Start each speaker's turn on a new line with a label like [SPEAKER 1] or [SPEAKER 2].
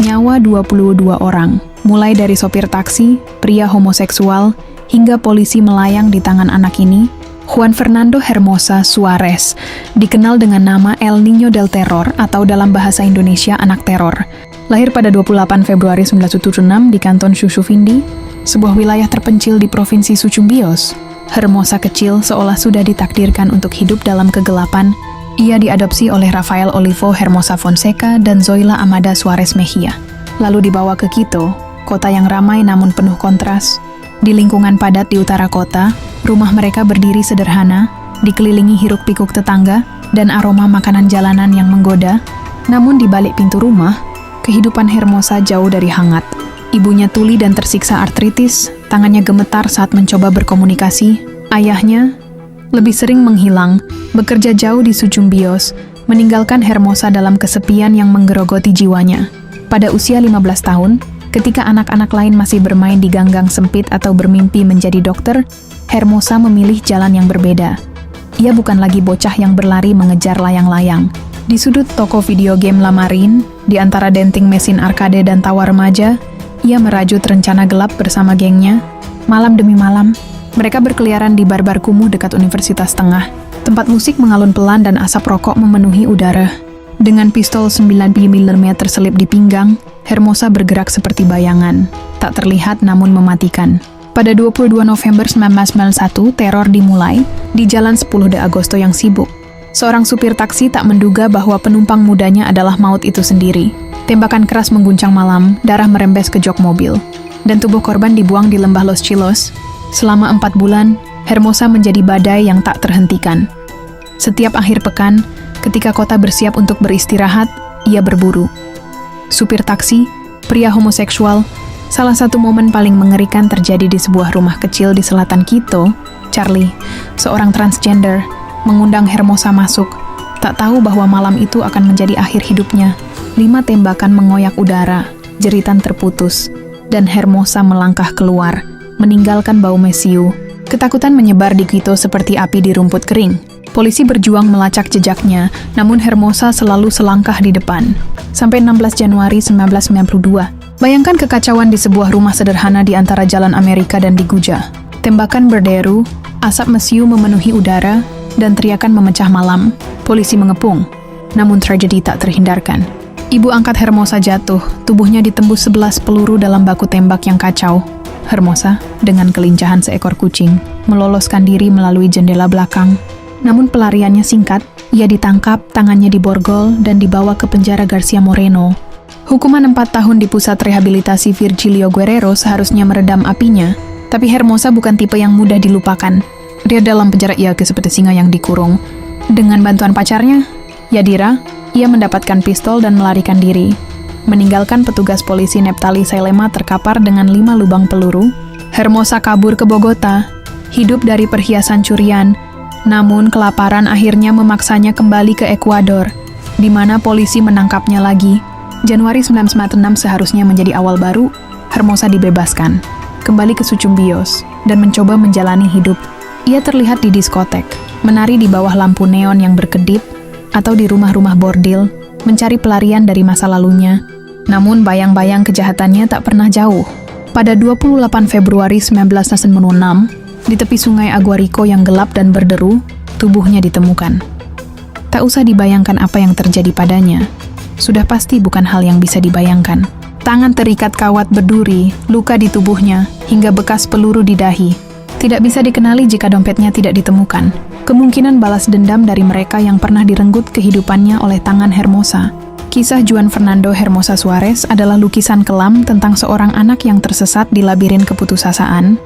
[SPEAKER 1] nyawa 22 orang, mulai dari sopir taksi, pria homoseksual, hingga polisi melayang di tangan anak ini. Juan Fernando Hermosa Suarez, dikenal dengan nama El Niño del Terror atau dalam bahasa Indonesia anak teror. Lahir pada 28 Februari 1976 di kanton Xusufindi, sebuah wilayah terpencil di provinsi Sucumbíos. Hermosa kecil seolah sudah ditakdirkan untuk hidup dalam kegelapan. Ia diadopsi oleh Rafael Olivo Hermosa Fonseca dan Zoila Amada Suarez Mejia. Lalu dibawa ke Quito, kota yang ramai namun penuh kontras. Di lingkungan padat di utara kota, rumah mereka berdiri sederhana, dikelilingi hiruk-pikuk tetangga dan aroma makanan jalanan yang menggoda. Namun di balik pintu rumah, kehidupan Hermosa jauh dari hangat. Ibunya tuli dan tersiksa artritis, tangannya gemetar saat mencoba berkomunikasi. Ayahnya lebih sering menghilang, bekerja jauh di Sucumbíos, meninggalkan Hermosa dalam kesepian yang menggerogoti jiwanya. Pada usia 15 tahun, ketika anak-anak lain masih bermain di ganggang sempit atau bermimpi menjadi dokter, Hermosa memilih jalan yang berbeda. Ia bukan lagi bocah yang berlari mengejar layang-layang. Di sudut toko video game Lamarin, di antara denting mesin arcade dan tawa remaja, ia merajut rencana gelap bersama gengnya. Malam demi malam, mereka berkeliaran di bar-bar kumuh dekat Universitas Tengah. Tempat musik mengalun pelan dan asap rokok memenuhi udara. Dengan pistol 9 mm selip di pinggang, Hermosa bergerak seperti bayangan, tak terlihat namun mematikan. Pada 22 November 1991, teror dimulai di Jalan 10 de Agosto yang sibuk. Seorang supir taksi tak menduga bahwa penumpang mudanya adalah maut itu sendiri. Tembakan keras mengguncang malam, darah merembes ke jok mobil, dan tubuh korban dibuang di lembah Los Chilos. Selama 4 bulan, Hermosa menjadi badai yang tak terhentikan. Setiap akhir pekan, ketika kota bersiap untuk beristirahat, ia berburu. Supir taksi, pria homoseksual, salah satu momen paling mengerikan terjadi di sebuah rumah kecil di selatan Quito. Charlie, seorang transgender, mengundang Hermosa masuk. Tak tahu bahwa malam itu akan menjadi akhir hidupnya. 5 tembakan mengoyak udara, jeritan terputus, dan Hermosa melangkah keluar, meninggalkan bau mesiu. Ketakutan menyebar di Quito seperti api di rumput kering. Polisi berjuang melacak jejaknya, namun Hermosa selalu selangkah di depan. Sampai 16 Januari 1992. Bayangkan kekacauan di sebuah rumah sederhana di antara Jalan Amerika dan di Guja. Tembakan berderu, asap mesiu memenuhi udara, dan teriakan memecah malam. Polisi mengepung, namun tragedi tak terhindarkan. Ibu angkat Hermosa jatuh, tubuhnya ditembus 11 peluru dalam baku tembak yang kacau. Hermosa, dengan kelincahan seekor kucing, meloloskan diri melalui jendela belakang. Namun pelariannya singkat, ia ditangkap, tangannya diborgol, dan dibawa ke penjara Garcia Moreno. Hukuman 4 tahun di pusat rehabilitasi Virgilio Guerrero seharusnya meredam apinya, tapi Hermosa bukan tipe yang mudah dilupakan. Dia dalam penjara iaga seperti singa yang dikurung. Dengan bantuan pacarnya, Yadira, ia mendapatkan pistol dan melarikan diri. Meninggalkan petugas polisi Neptali Sailema terkapar dengan 5 lubang peluru, Hermosa kabur ke Bogota, hidup dari perhiasan curian. Namun kelaparan akhirnya memaksanya kembali ke Ekuador, di mana polisi menangkapnya lagi. Januari 1996 seharusnya menjadi awal baru. Hermosa dibebaskan, kembali ke Sucumbíos, dan mencoba menjalani hidup. Ia terlihat di diskotek, menari di bawah lampu neon yang berkedip, atau di rumah-rumah bordil, mencari pelarian dari masa lalunya. Namun bayang-bayang kejahatannya tak pernah jauh. Pada 28 Februari 1996, di tepi sungai Aguarico yang gelap dan berderu, tubuhnya ditemukan. Tak usah dibayangkan apa yang terjadi padanya. Sudah pasti bukan hal yang bisa dibayangkan. Tangan terikat kawat berduri, luka di tubuhnya, hingga bekas peluru di dahi. Tidak bisa dikenali jika dompetnya tidak ditemukan. Kemungkinan balas dendam dari mereka yang pernah direnggut kehidupannya oleh tangan Hermosa. Kisah Juan Fernando Hermosa Suarez adalah lukisan kelam tentang seorang anak yang tersesat di labirin keputusasaan,